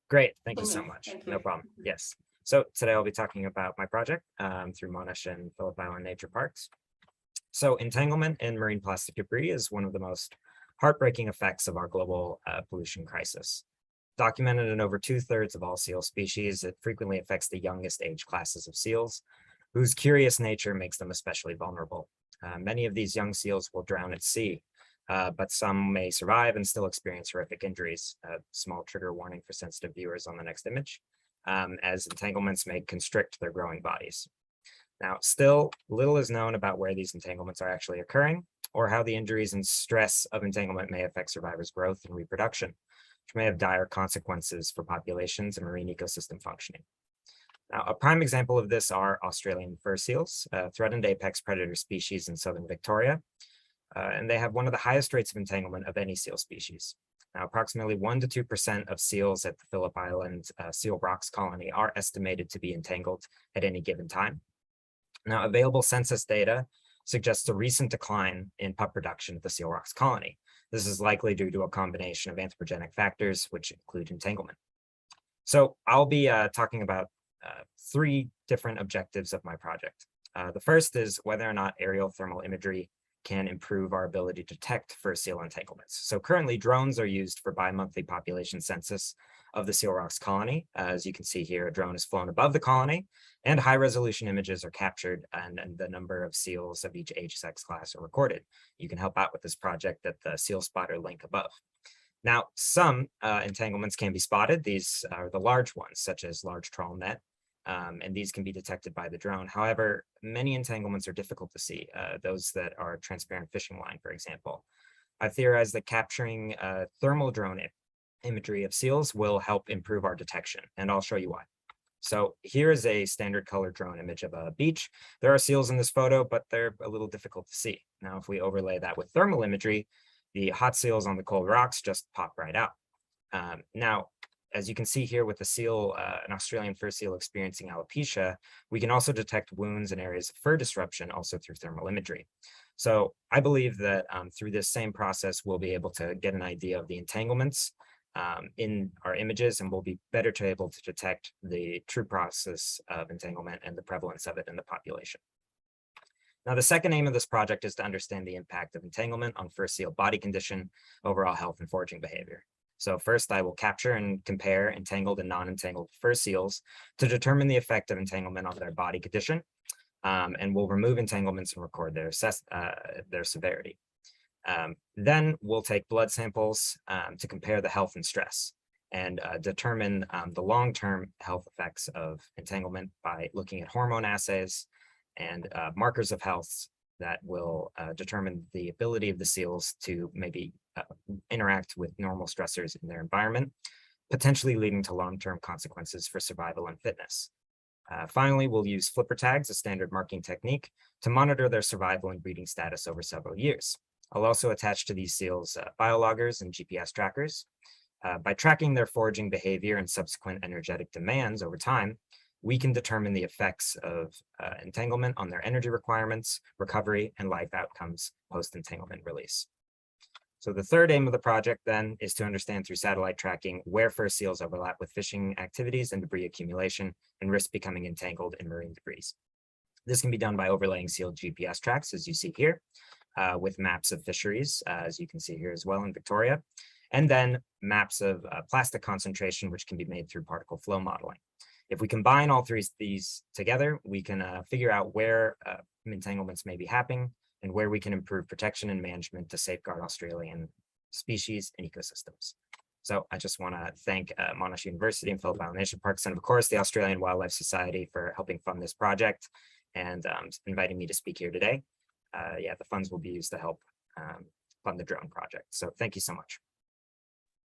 Great, thank you so me. much. Thank No you. problem. Yes. So today I'll be talking about my project through Monash and Phillip Island Nature Parks. So entanglement in marine plastic debris is one of the most heartbreaking effects of our global pollution crisis. Documented in over 2/3 of all seal species, it frequently affects the youngest age classes of seals, whose curious nature makes them especially vulnerable. Many of these young seals will drown at sea, but some may survive and still experience horrific injuries. Small trigger warning for sensitive viewers on the next image, as entanglements may constrict their growing bodies. Now, still, little is known about where these entanglements are actually occurring, or how the injuries and stress of entanglement may affect survivors' growth and reproduction, which may have dire consequences for populations and marine ecosystem functioning. Now, a prime example of this are Australian fur seals, a threatened apex predator species in southern Victoria, and they have one of the highest rates of entanglement of any seal species. Now, approximately 1 to 2% of seals at the Phillip Island Seal Rocks colony are estimated to be entangled at any given time. Now, available census data suggests a recent decline in pup production at the Seal Rocks colony. This is likely due to a combination of anthropogenic factors, which include entanglement. So I'll be talking about 3 different objectives of my project. The first is whether or not aerial thermal imagery can improve our ability to detect fur seal entanglements. So currently drones are used for bi-monthly population census of the Seal Rocks colony. As you can see here, a drone is flown above the colony and high resolution images are captured and the number of seals of each age sex class are recorded. You can help out with this project at the Seal Spotter link above. Now, some entanglements can be spotted. These are the large ones, such as large trawl net, and these can be detected by the drone. However, many entanglements are difficult to see, those that are transparent fishing line, for example. I theorize that capturing thermal drone imagery of seals will help improve our detection, and I'll show you why. So here is a standard color drone image of a beach. There are seals in this photo, but they're a little difficult to see. Now, if we overlay that with thermal imagery, the hot seals on the cold rocks just pop right out. Now, as you can see here with the seal, an Australian fur seal experiencing alopecia, we can also detect wounds and areas of fur disruption also through thermal imagery. So I believe that through this same process, we'll be able to get an idea of the entanglements in our images, and we'll be better able to detect the true process of entanglement and the prevalence of it in the population. Now, the second aim of this project is to understand the impact of entanglement on fur seal body condition, overall health, and foraging behavior. So first, I will capture and compare entangled and non-entangled fur seals to determine the effect of entanglement on their body condition, and we'll remove entanglements and record their severity. Then we'll take blood samples to compare the health and stress and determine the long-term health effects of entanglement by looking at hormone assays and markers of health that will determine the ability of the seals to maybe interact with normal stressors in their environment, potentially leading to long-term consequences for survival and fitness. Finally, we'll use flipper tags, a standard marking technique, to monitor their survival and breeding status over several years. I'll also attach to these seals biologgers and GPS trackers. By tracking their foraging behavior and subsequent energetic demands over time, we can determine the effects of entanglement on their energy requirements, recovery, and life outcomes post-entanglement release. So the third aim of the project then is to understand through satellite tracking where fur seals overlap with fishing activities and debris accumulation and risk becoming entangled in marine debris. This can be done by overlaying sealed GPS tracks, as you see here, with maps of fisheries, as you can see here as well in Victoria, and then maps of plastic concentration, which can be made through particle flow modeling. If we combine all 3 of these together, we can figure out where entanglements may be happening and where we can improve protection and management to safeguard Australian species and ecosystems. So I just want to thank Monash University and Phillip Island Nature Parks, and of course the Australian Wildlife Society for helping fund this project and inviting me to speak here today. Yeah, the funds will be used to help fund the drone project. So thank you so much.